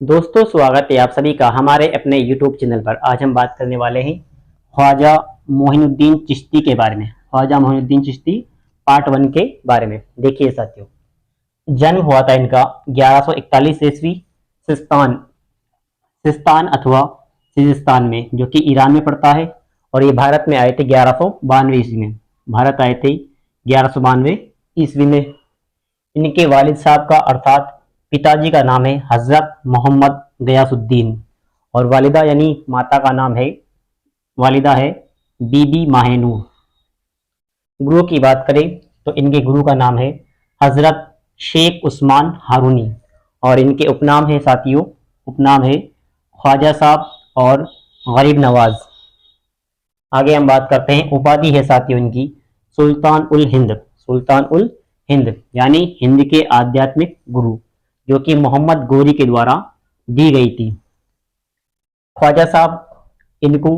दोस्तों, स्वागत है आप सभी का हमारे अपने YouTube चैनल पर। आज हम बात करने वाले हैं ख्वाजा मोइनुद्दीन चिश्ती के बारे में। ख्वाजा मोइनुद्दीन चिश्ती पार्ट 1 के बारे में। देखिए साथियों, जन्म हुआ था इनका 1141 ईस्वी सिस्तान सिस्तान अथवा सिजिस्तान में, जो कि ईरान में पड़ता है। और ये भारत में आए थे 1192 ईस्वी में। भारत आए थे 1192 ईस्वी में। इनके वालिद साहब का अर्थात पिताजी का नाम है हजरत मोहम्मद गयासुद्दीन, और वालिदा यानी माता का नाम है वालिदा है बीबी माहेनूर। गुरु की बात करें तो इनके गुरु का नाम है हजरत शेख उस्मान हारूनी, और इनके उपनाम है साथियों, उपनाम है ख्वाजा साहब और गरीब नवाज। आगे हम बात करते हैं, उपाधि है साथियों इनकी सुल्तान उल हिंद। सुल्तान उल हिंद यानी हिंद के आध्यात्मिक गुरु, जो कि मोहम्मद गोरी के द्वारा दी गई थी। ख्वाजा साहब इनको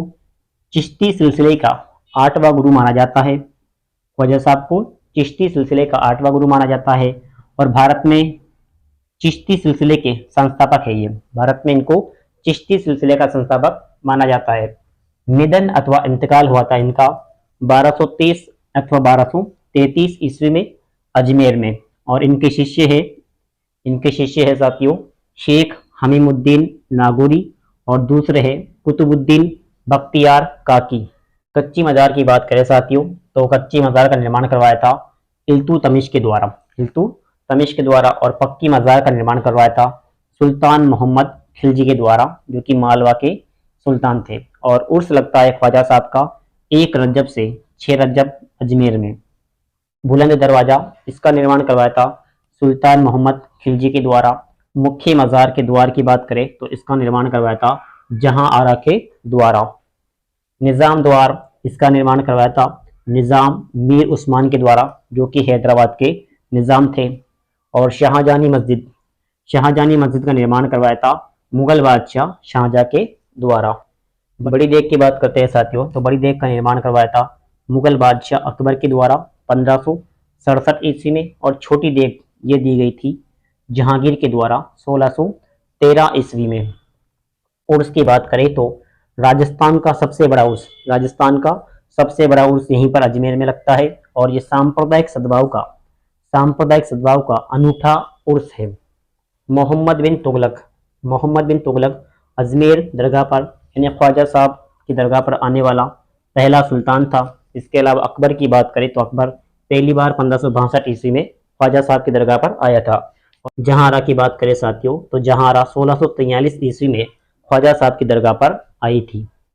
चिश्ती सिलसिले का 8वां गुरु माना जाता है। ख्वाजा साहब को चिश्ती सिलसिले का 8वां गुरु माना जाता है, और भारत में चिश्ती सिलसिले के संस्थापक है ये। भारत में इनको चिश्ती सिलसिले का संस्थापक माना जाता है। निधन अथवा इंतकाल हुआ था इनका 1223 अथवा 1233 ईस्वी में अजमेर में। और इनके शिष्य है साथियों शेख हमीमुद्दीन नागौरी, और दूसरे है कुतुबुद्दीन बख्तियार काकी। कच्ची मजार की बात करें साथियों, तो कच्ची मजार का निर्माण करवाया था इल्तुतमिश के द्वारा, और पक्की मजार का निर्माण करवाया था सुल्तान मोहम्मद खिलजी के द्वारा, जो कि मालवा के सुल्तान थे। और उर्स लगता है ख्वाजा साहब का 1 रजब से 6 रजब अजमेर में। बुलंद दरवाजा, इसका निर्माण करवाया था सुल्तान मोहम्मद खिलजी के द्वारा। मुख्य मजार के द्वार की बात करें तो इसका निर्माण करवाया था जहां आरा के द्वारा। निज़ाम द्वार, इसका निर्माण करवाया था निज़ाम मीर उस्मान के द्वारा, जो कि हैदराबाद के निज़ाम थे। और शाहजहानी मस्जिद का निर्माण करवाया था मुगल बादशाह शाहजहां के द्वारा। बड़ी देग की बात करते हैं साथियों, तो बड़ी देग का निर्माण करवाया था मुगल बादशाह अकबर के द्वारा 1567 ईस्वी में। और छोटी देग ये दी गई थी जहांगीर के द्वारा 1613 ईस्वी में। और उसकी बात करें तो राजस्थान का सबसे बड़ा उर्स यहीं पर अजमेर में लगता है, और ये सांप्रदायिक सद्भाव का अनूठा उर्स है। मोहम्मद बिन तुगलक अजमेर दरगाह पर यानी ख्वाजा साहब की दरगाह पर आने वाला पहला सुल्तान था। इसके अलावा अकबर की बात करें तो अकबर पहली बार 1562 ईस्वी में ख्वाजा साहब की दरगाह पर आया था। जहांरा की बात करें साथियों, तो जहांरा 1643 ईस्वी में ख्वाजा साहब की दरगाह पर आई थी।